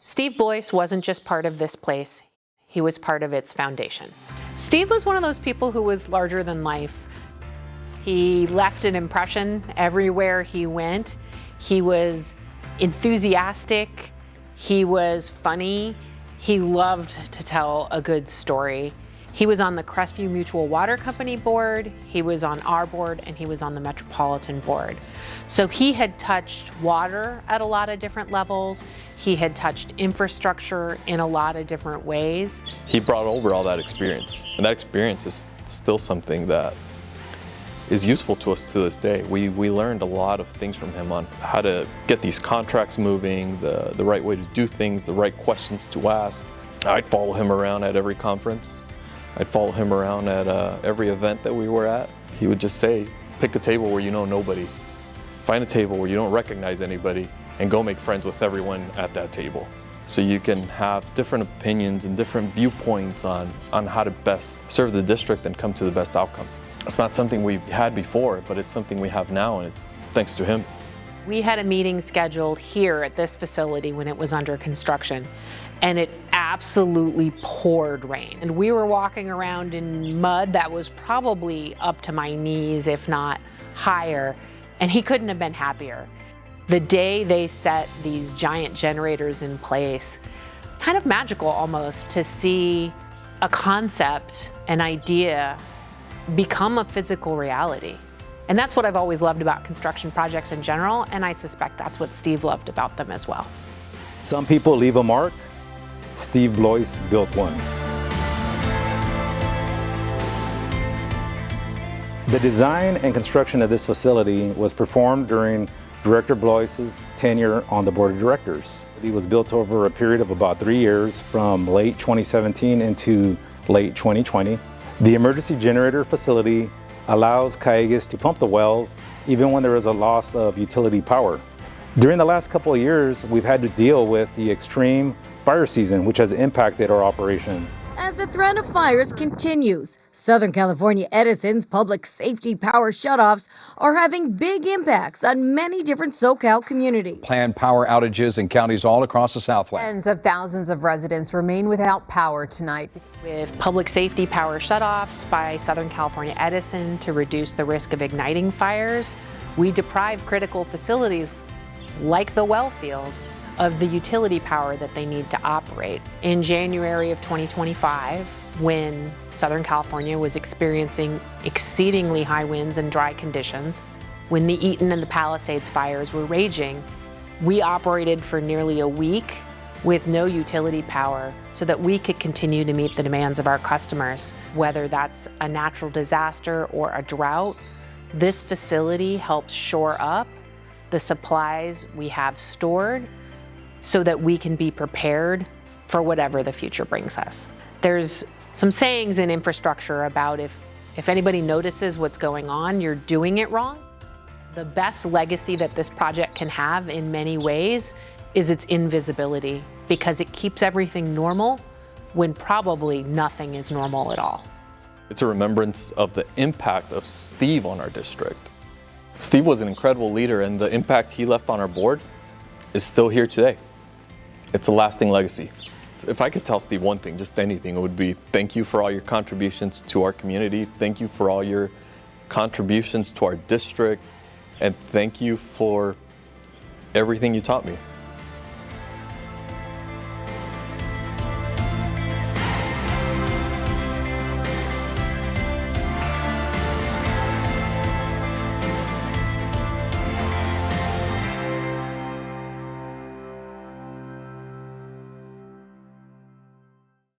Steve Blois wasn't just part of this place, he was part of its foundation. Steve was one of those people who was larger than life. He left an impression everywhere he went. He was enthusiastic, he was funny, he loved to tell a good story. He was on the Crestview Mutual Water Company board, he was on our board, and he was on the Metropolitan board. So he had touched water at a lot of different levels. He had touched infrastructure in a lot of different ways. He brought over all that experience, and that experience is still something that is useful to us to this day. We learned a lot of things from him on how to get these contracts moving, the right way to do things, the right questions to ask. I'd follow him around at every conference. I'd follow him around at every event that we were at. He would just say, pick a table where you know nobody. Find a table where you don't recognize anybody and go make friends with everyone at that table. So you can have different opinions and different viewpoints on how to best serve the district and come to the best outcome. It's not something we had before, but it's something we have now, and it's thanks to him. We had a meeting scheduled here at this facility when it was under construction, and it absolutely poured rain. And we were walking around in mud that was probably up to my knees, if not higher, and he couldn't have been happier. The day they set these giant generators in place, kind of magical almost, to see a concept, an idea, become a physical reality. And that's what I've always loved about construction projects in general, and I suspect that's what Steve loved about them as well. Some people leave a mark. Steve Blois built one. The design and construction of this facility was performed during Director Blois's tenure on the board of directors. It was built over a period of about 3 years, from late 2017 into late 2020. The emergency generator facility allows Cayugas to pump the wells even when there is a loss of utility power. During the last couple of years, we've had to deal with the extreme fire season, which has impacted our operations. As the threat of fires continues, Southern California Edison's public safety power shutoffs are having big impacts on many different SoCal communities. Planned power outages in counties all across the Southland. Tens of thousands of residents remain without power tonight. With public safety power shutoffs by Southern California Edison to reduce the risk of igniting fires, we deprive critical facilities like the well field of the utility power that they need to operate. In January of 2025, when Southern California was experiencing exceedingly high winds and dry conditions, when the Eaton and the Palisades fires were raging, we operated for nearly a week with no utility power so that we could continue to meet the demands of our customers. Whether that's a natural disaster or a drought, this facility helps shore up the supplies we have stored so that we can be prepared for whatever the future brings us. There's some sayings in infrastructure about if anybody notices what's going on, you're doing it wrong. The best legacy that this project can have in many ways is its invisibility, because it keeps everything normal when probably nothing is normal at all. It's a remembrance of the impact of Steve on our district. Steve was an incredible leader, and the impact he left on our board is still here today. It's a lasting legacy. If I could tell Steve one thing, just anything, it would be thank you for all your contributions to our community, thank you for all your contributions to our district, and thank you for everything you taught me.